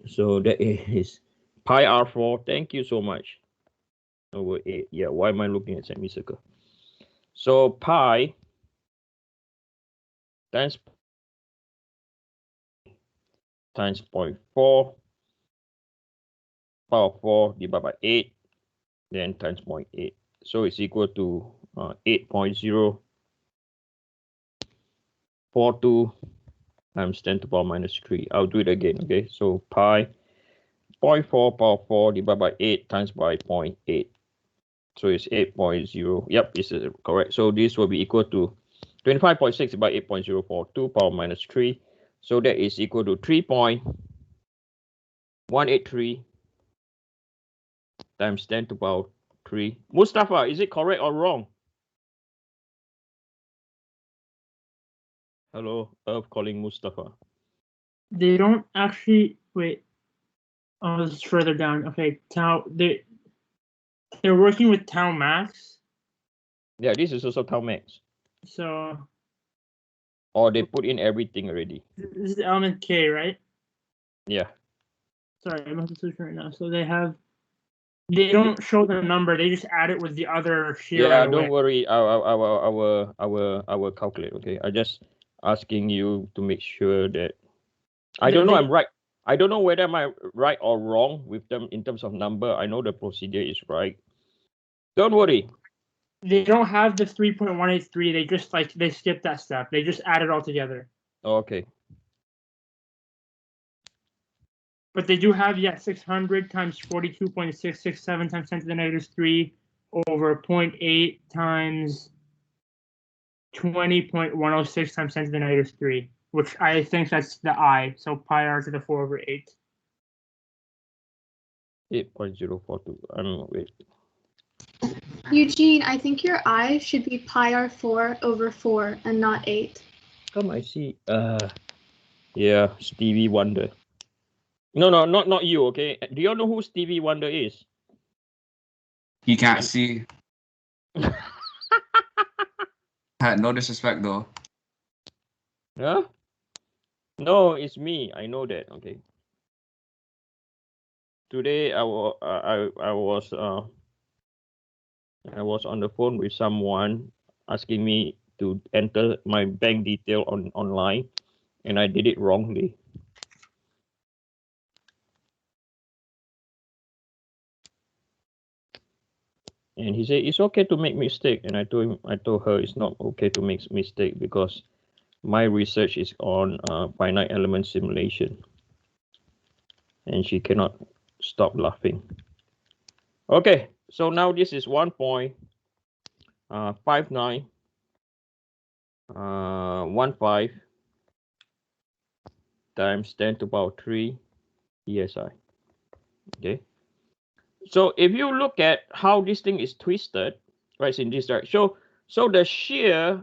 So that is pi r4. Thank you so much. Over 8. Yeah, why am I looking at semicircle? So pi times 0.4 power of 4 divided by 8, then times 0.8. So it's equal to 8.042 times 10 to the power minus 3. I'll do it again, okay? So pi 0.4 power of 4 divided by 8 times by 0.8. So it's 8.0. Yep, it's correct. So this will be equal to 25.6 by 8.042 power minus 3. So that is equal to 3.183 times 10 to the power 3. Mustafa, is it correct or wrong? Hello, Earth calling Mustafa. They don't actually wait. Oh, this is further down. Okay, tau. They're working with tau max. Yeah, this is also tau max. So. Or they put in everything already. This is the element K, right? Yeah. Sorry, I'm not switching right now. So they don't show the number. They just add it with the other shear. Yeah, right don't away. worry. I will calculate. Okay, I just asking you to make sure that I don't know I'm right. I don't know whether am I right or wrong with them in terms of number. I know the procedure is right. Don't worry. They don't have the 3.183. They just they skip that step. They just add it all together. Okay. But they do have 600 times 42.667 times 10 to the negative 3 over 0.8 times 20.106 times 10 to the negative 3, which I think that's the I. So pi r to the 4 over 8. 8.042. Wait. Eugene, I think your I should be pi r4 over 4 and not 8. Come, I see. Yeah, Stevie Wonder. No, not you. Okay. Do you all know who Stevie Wonder is? You can't see. No disrespect though. Huh? No, it's me. I know that. Okay. Today I was on the phone with someone asking me to enter my bank detail online, and I did it wrongly. And he said it's okay to make mistake, and I told her it's not okay to make mistake because my research is on finite element simulation, and she cannot stop laughing. Okay, so now this is 1.5915 times 10 to the power 3 ESI. Okay. So if you look at how this thing is twisted, right, it's in this direction. So the shear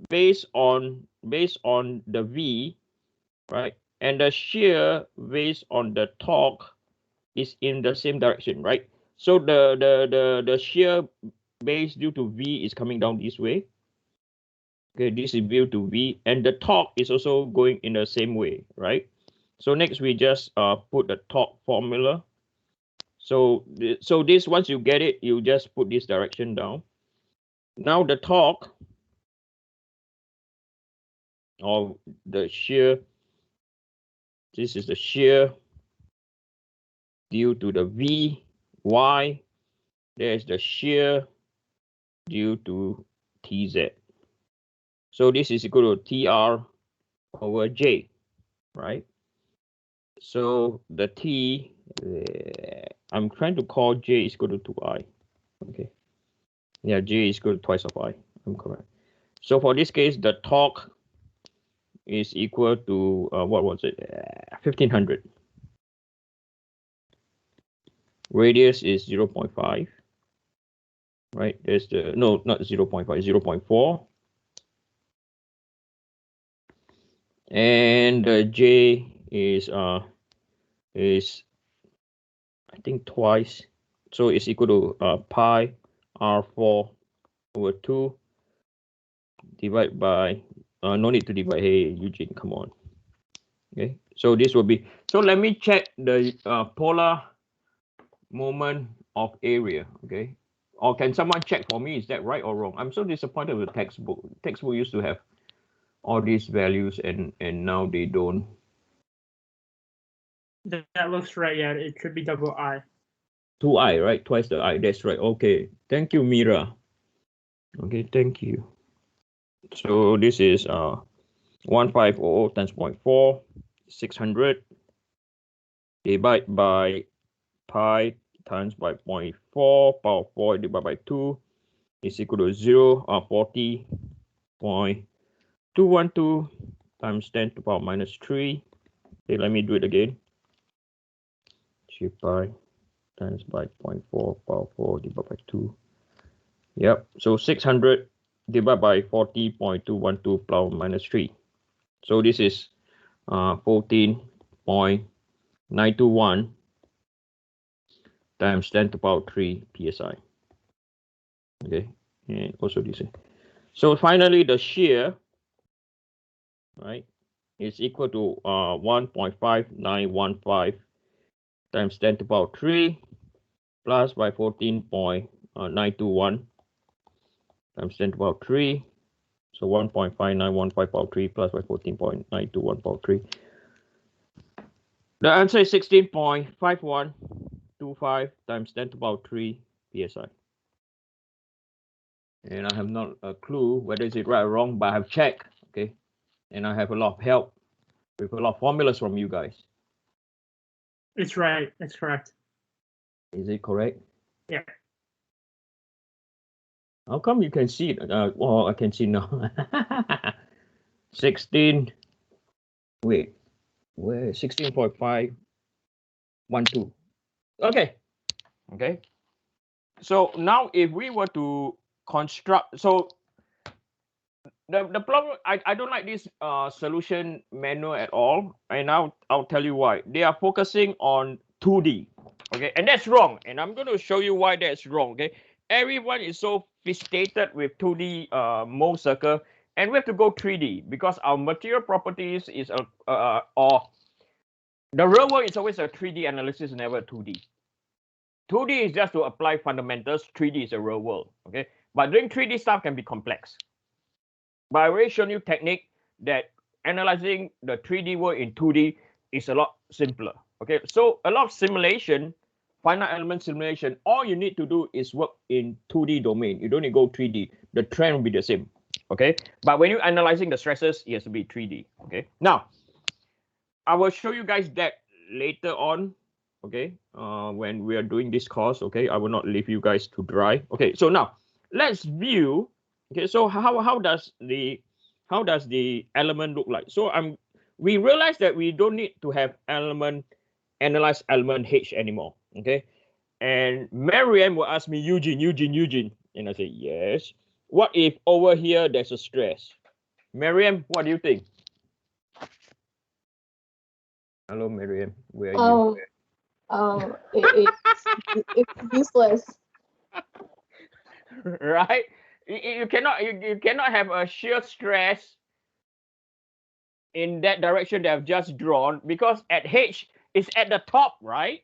based on the V, right, and the shear based on the torque is in the same direction, right? So the shear base due to V is coming down this way. Okay, this is due to V, and the torque is also going in the same way, right? So next we just put the torque formula. So this, once you get it, you just put this direction down. Now the torque of the shear, this is the shear due to the V, Y. There's the shear due to TZ. So this is equal to TR over J, right? So the T, I'm trying to call J is equal to 2I. Okay. Yeah, J is equal to twice of I. I'm correct. So for this case, the torque is equal to, what was it? 1500. Radius is 0.5. Right? There's the, no, not 0.5, 0.4. And the J is I think twice. So it's equal to pi r4 over 2 divided by, no need to divide. Hey, Eugene, come on. Okay, So this will be, so let me check the polar moment of area, okay? Or can someone check for me, is that right or wrong? I'm so disappointed with the textbook. Textbook used to have all these values and now they don't. That looks right, yeah, it should be double I. 2i, right? Twice the I, that's right. Okay, thank you, Mira. Okay, thank you. So this is 1500 times 0.4, 600, divide by pi times by 0.4, power 4 divided by 2 is equal to 0, 40.212 times 10 to the power minus 3. Okay, let me do it again. 3 pi times by 0.4, power 4 divided by 2. Yep, so 600 divided by 40.212 power minus 3. So this is 14.921 times 10 to the power 3 psi. Okay, and also this. So finally, the shear, right, is equal to 1.5915 times 10 to the power 3 plus by 14.921 times 10 to the power 3. So 1.5915 power 3 plus by 14.921 power 3. The answer is 16.5125 times 10 to the power 3 psi. And I have not a clue whether is it right or wrong, but I have checked, okay? And I have a lot of help with a lot of formulas from you guys. It's right, it's correct. Is it correct? Yeah. How come you can see it? Well, I can see now. 16. Wait, where? 16.512. Okay. Okay. So now if we were to construct, so the problem, I don't like this solution manual at all. And now I'll tell you why. They are focusing on 2D. Okay, and that's wrong. And I'm going to show you why that's wrong. Okay, everyone is so fixated with 2D mole circle, and we have to go 3D because our material properties is or the real world is always a 3D analysis, never 2D. 2D is just to apply fundamentals. 3D is a real world. Okay, but doing 3D stuff can be complex. But I already shown you technique that analyzing the 3D world in 2D is a lot simpler. Okay, so a lot of simulation, finite element simulation, all you need to do is work in 2D domain. You don't need to go 3D. The trend will be the same. Okay, but when you're analyzing the stresses, it has to be 3D. Okay, now I will show you guys that later on. Okay, when we are doing this course. Okay, I will not leave you guys to dry. Okay, so now let's view. Okay, so how does the element look like? So we realize that we don't need to have analyze element H anymore. Okay, and Marianne will ask me, Eugene, and I say yes. What if over here there's a stress? Marianne, what do you think? Hello, Marianne. Where are you? It's useless. Right? You cannot have a shear stress in that direction that I've just drawn because at H is at the top, right?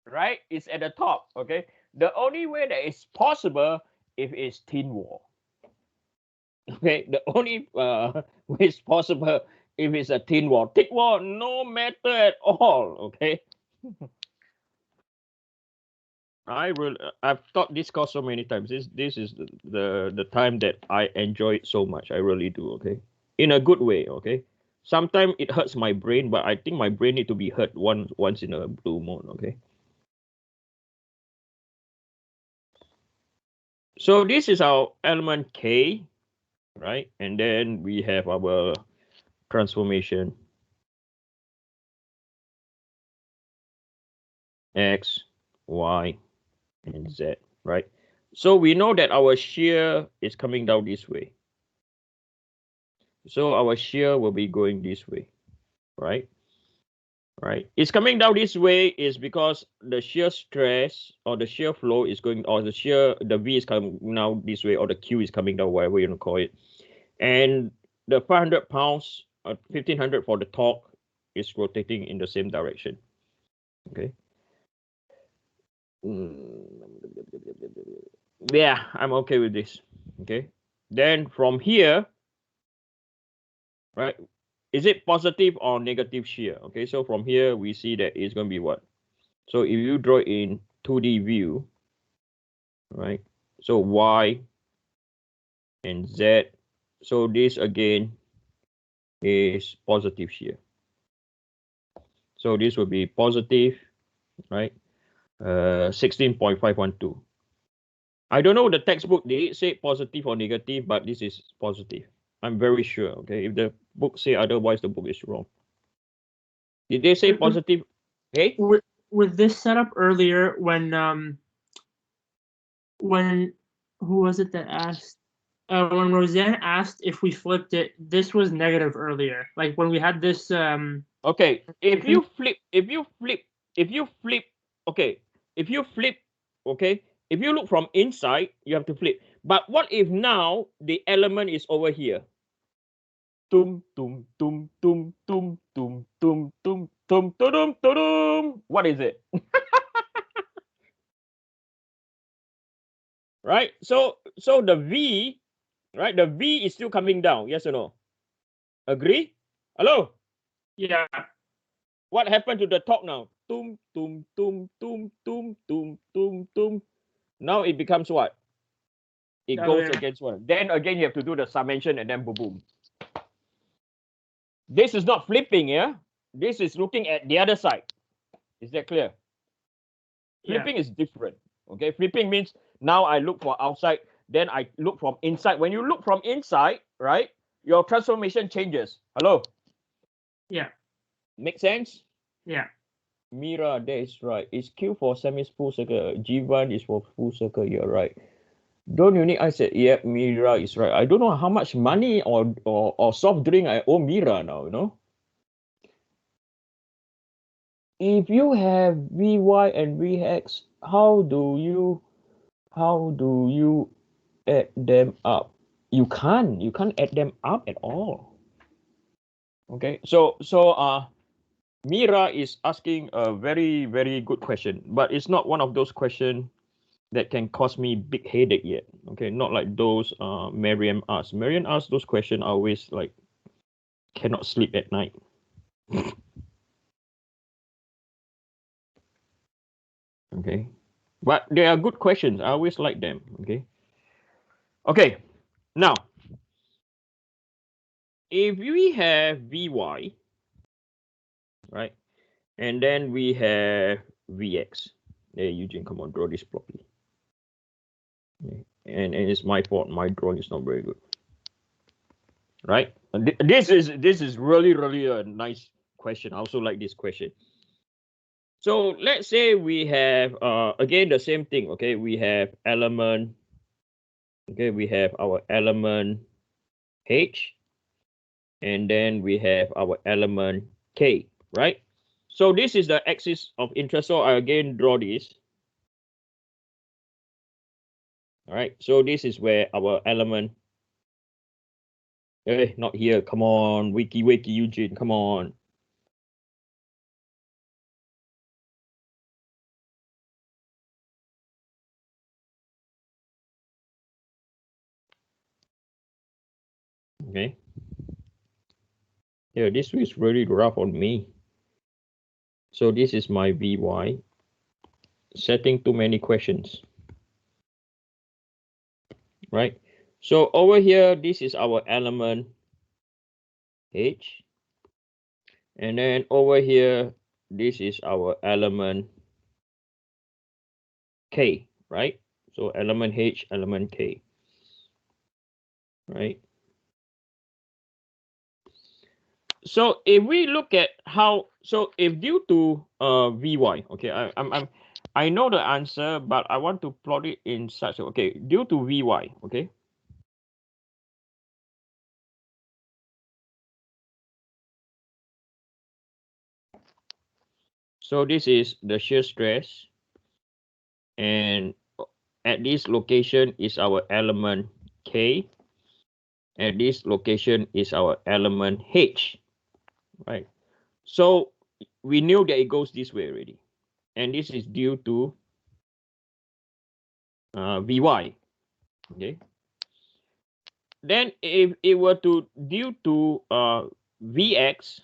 Right? It's at the top. Okay. The only way that is possible if it's thin wall. Okay. The only way it's possible if it's a thin wall. Thick wall, no matter at all. Okay. I've taught this course so many times. This is the time that I enjoy it so much. I really do. Okay, in a good way. Okay, sometimes it hurts my brain, but I think my brain need to be hurt once in a blue moon. Okay. So this is our element K, right? And then we have our transformation X, Y, and Z, right? So we know that our shear is coming down this way. So our shear will be going this way, right? Right. It's coming down this way is because the shear stress or the shear flow is going, or the V is coming now this way, or the Q is coming down, whatever you want to call it. And the 500 pounds, 1500 for the torque is rotating in the same direction. Okay. Yeah, I'm okay with this. Okay. Then from here, right, is it positive or negative shear? Okay, so from here we see that it's going to be what? So if you draw in 2D view, right, so Y and Z, so this again is positive shear. So this will be positive, right, 16.512. I don't know the textbook, did it say positive or negative, but this is positive. I'm very sure, okay? If the book say otherwise, the book is wrong. Did they say positive? Hey? With this setup earlier, when who was it that asked? When Roseanne asked if we flipped it, this was negative earlier. Like when we had this. Okay, if you flip, okay, if you look from inside, you have to flip. But what if now the element is over here? Tum tum tum tum tum tum tum tum tum tum tum. What is it? Right? So the V, right? The V is still coming down, yes or no? Agree? Hello? Yeah. What happened to the top now? Tum tum tum tum tum tum tum tum. Now it becomes what? It goes against one. Then again, you have to do the summation and then boom, boom. This is not flipping, yeah? This is looking at the other side. Is that clear? Flipping is different. Okay, flipping means now I look for outside, then I look from inside. When you look from inside, right, your transformation changes. Hello? Yeah. Make sense? Yeah. Mira, that is right. It's Q for semi-full circle. G1 is for full circle. You're right. Don't you need? I said, yeah, Mira is right. I don't know how much money or soft drink I owe Mira now, you know. If you have Vy and Vx, how do you add them up? You can't add them up at all. Okay, so Mira is asking a very, very good question, but it's not one of those questions that can cause me big headache yet. Okay, not like those Mariam asked. Mariam asked those questions, I always like cannot sleep at night. Okay, but they are good questions. I always like them. Okay, now if we have Vy, right, and then we have Vx. Hey, Eugene, come on, draw this properly. Okay. And it's my fault. My drawing is not very good. Right? And this is really a nice question. I also like this question. So let's say we have again the same thing. Okay, we have element. Okay, we have our element H, and then we have our element K. Right? So this is the axis of interest. So I again draw this. All right. So this is where our element. Hey, not here. Come on, wiki Eugene. Come on. Okay. Yeah, this is really rough on me. So this is my Vy. Setting too many questions. Right? So over here, this is our element H. And then over here, this is our element K, right? So element H, element K. Right? So if we look at how, so if due to Vy, okay, I know the answer, but I want to plot it in such a, okay, due to Vy, okay. So this is the shear stress, and at this location is our element K. At this location is our element H, right? So we knew that it goes this way already. And this is due to Vy. Okay. Then if it were to due to Vx,